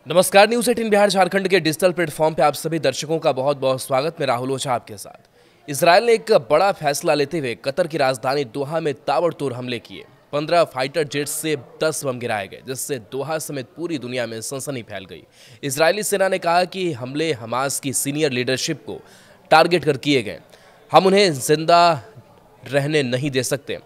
नमस्कार। न्यूज़ 18 बिहार झारखंड के digital platform पे आप सभी दर्शकों का बहुत बहुत स्वागत। मैं राहुल ओझा आपके साथ। इजरायल ने एक बड़ा फैसला लेते हुए कतर की राजधानी दोहा में ताबड़तोड़ हमले किए। 15 फाइटर जेट्स से 10 बम गिराए गए, जिससे दोहा समेत पूरी दुनिया में सनसनी फैल गई। इजरायली सेना ने कहा कि हमले हमास की सीनियर लीडरशिप को टारगेट कर किए गए। हम उन्हें जिंदा रहने नहीं दे सकते।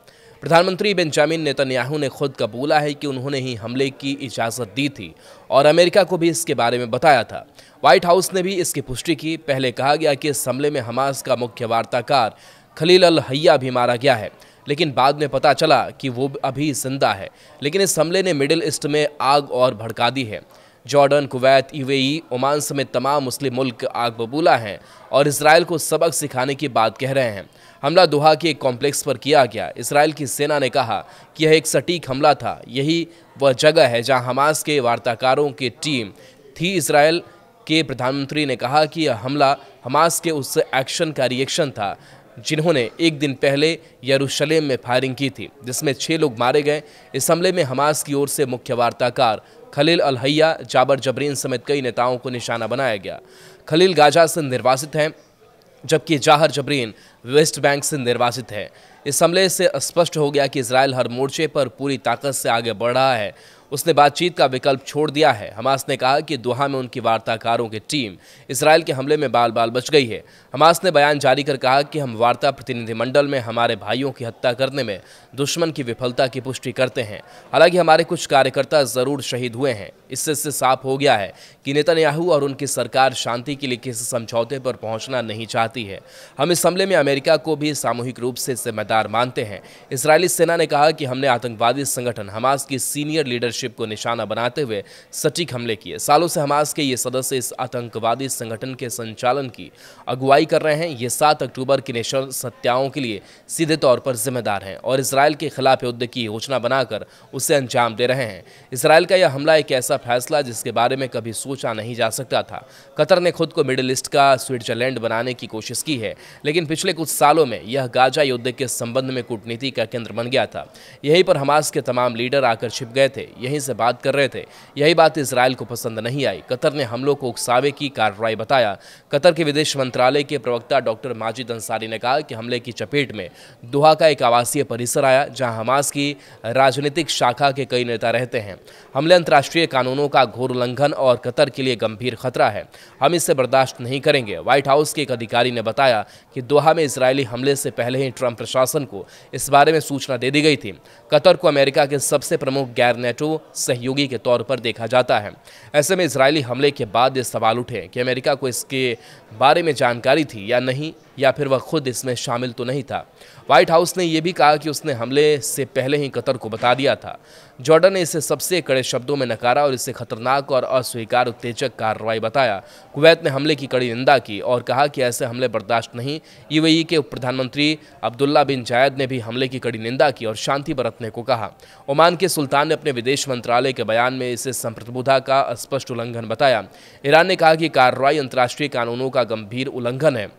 प्रधानमंत्री बेंजामिन नेतन्याहू ने खुद कबूला है कि उन्होंने ही हमले की इजाज़त दी थी और अमेरिका को भी इसके बारे में बताया था। व्हाइट हाउस ने भी इसकी पुष्टि की। पहले कहा गया कि इस हमले में हमास का मुख्य वार्ताकार खलील अल हैया भी मारा गया है, लेकिन बाद में पता चला कि वो अभी जिंदा है। लेकिन इस हमले ने मिडिल ईस्ट में आग और भड़का दी है। जॉर्डन, कुवैत, यूएई, ओमान समेत तमाम मुस्लिम मुल्क आग बबूला हैं और इसराइल को सबक सिखाने की बात कह रहे हैं। हमला दोहा के एक कॉम्प्लेक्स पर किया गया। इसराइल की सेना ने कहा कि यह एक सटीक हमला था। यही वह जगह है जहां हमास के वार्ताकारों की टीम थी। इसराइल के प्रधानमंत्री ने कहा कि यह हमला हमास के उस एक्शन का रिएक्शन था जिन्होंने एक दिन पहले यरूशलेम में फायरिंग की थी, जिसमें 6 लोग मारे गए। इस हमले में हमास की ओर से मुख्य वार्ताकार खलील अल हैया, जाबर जबरीन समेत कई नेताओं को निशाना बनाया गया। खलील गाजा से निर्वासित हैं, जबकि जाहर जबरीन वेस्ट बैंक से निर्वासित है। इस हमले से स्पष्ट हो गया कि इजराइल हर मोर्चे पर पूरी ताकत से आगे बढ़ रहा है। उसने बातचीत का विकल्प छोड़ दिया है। हमास ने कहा कि दोहा में उनकी वार्ताकारों की टीम इजराइल के हमले में बाल बाल बच गई है। हमास ने बयान जारी कर कहा कि हम वार्ता प्रतिनिधिमंडल में हमारे भाइयों की हत्या करने में दुश्मन की विफलता की पुष्टि करते हैं। हालांकि हमारे कुछ कार्यकर्ता जरूर शहीद हुए हैं। इससे साफ हो गया है कि नेतन्याहू और उनकी सरकार शांति के लिए किसी समझौते पर पहुंचना नहीं चाहती है। हम इस हमले में अमेरिका को भी सामूहिक रूप से जिम्मेदार मानते हैं। इजरायली सेना ने कहा कि हमने आतंकवादी संगठन हमास की सीनियर लीडरशिप को निशाना बनाते हुए सटीक हमले किए। सालों से हमास के ये सदस्य इस आतंकवादी संगठन के संचालन की अगुवाई कर रहे हैं। ये 7 अक्टूबर की नृशंस हत्याओं के लिए सीधे तौर पर जिम्मेदार हैं और इसराइल के खिलाफ युद्ध की योजना बनाकर उसे अंजाम दे रहे हैं। इसराइल का यह हमला एक ऐसा फैसला जिसके बारे में कभी सोचा नहीं जा सकता था। कतर ने खुद को मिडिल ईस्ट का स्विट्जरलैंड बनाने की कोशिश की है, लेकिन पिछले कुछ सालों में यह गाजा युद्ध के संबंध में कूटनीति का केंद्र बन गया था। यहीं पर हमास के तमाम लीडर आकर छिप गए थे, यहीं से बात कर रहे थे। यही बात इसराइल को पसंद नहीं आई। कतर ने हमलों को उकसावे की कार्रवाई बताया। कतर के विदेश मंत्रालय के प्रवक्ता डॉक्टर माजिद अंसारी ने कहा कि हमले की चपेट में दोहा का एक आवासीय परिसर आया, जहां हमास की राजनीतिक शाखा के कई नेता रहते हैं। हमले अंतर्राष्ट्रीय कानूनों का घोर उल्लंघन और कतर के लिए गंभीर खतरा है। हम इसे बर्दाश्त नहीं करेंगे। व्हाइट हाउस के एक अधिकारी ने बताया कि दोहा में इजरायली हमले से पहले ही ट्रंप प्रशासन को इस बारे में सूचना दे दी गई थी। कतर को अमेरिका के सबसे प्रमुख गैर नेटो सहयोगी के तौर पर देखा जाता है। ऐसे में इजरायली हमले के बाद ये सवाल उठे कि अमेरिका को इसके बारे में जानकारी थी या नहीं, या फिर वह खुद इसमें शामिल तो नहीं था। व्हाइट हाउस ने यह भी कहा कि उसने हमले से पहले ही कतर को बता दिया था। जॉर्डन ने इसे सबसे कड़े शब्दों में नकारा और इसे खतरनाक और अस्वीकार उत्तेजक कार्रवाई बताया। कुवैत ने हमले की कड़ी निंदा की और कहा कि ऐसे हमले बर्दाश्त नहीं। यूएई के उप प्रधानमंत्री अब्दुल्ला बिन जायद ने भी हमले की कड़ी निंदा की और शांति बरतने को कहा। ओमान के सुल्तान ने अपने विदेश मंत्रालय के बयान में इसे संप्रभुता का स्पष्ट उल्लंघन बताया। ईरान ने कहा कि कार्रवाई अंतर्राष्ट्रीय कानूनों का गंभीर उल्लंघन है।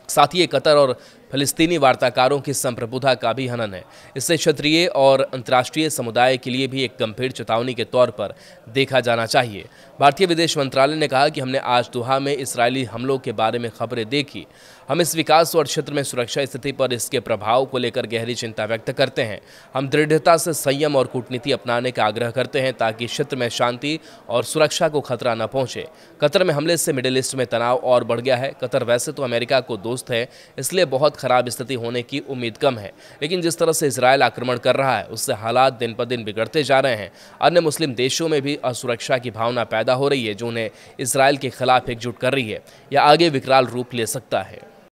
साथ ही कतर और फिलिस्तीनी वार्ताकारों की संप्रभुता का भी हनन है। इससे क्षेत्रीय और अंतर्राष्ट्रीय समुदाय के लिए भी एक गंभीर चेतावनी के तौर पर देखा जाना चाहिए। भारतीय विदेश मंत्रालय ने कहा कि हमने आज दोहा में इसराइली हमलों के बारे में खबरें देखी। हम इस विकास और क्षेत्र में सुरक्षा स्थिति पर इसके प्रभाव को लेकर गहरी चिंता व्यक्त करते हैं। हम दृढ़ता से संयम और कूटनीति अपनाने का आग्रह करते हैं ताकि क्षेत्र में शांति और सुरक्षा को खतरा न पहुंचे। कतर में हमले से मिडिल ईस्ट में तनाव और बढ़ गया है। कतर वैसे तो अमेरिका को दोस्त है, इसलिए बहुत खराब स्थिति होने की उम्मीद कम है, लेकिन जिस तरह से इजराइल आक्रमण कर रहा है उससे हालात दिन पर दिन बिगड़ते जा रहे हैं। अन्य मुस्लिम देशों में भी असुरक्षा की भावना पैदा हो रही है, जो उन्हें इजराइल के खिलाफ एकजुट कर रही है या आगे विकराल रूप ले सकता है।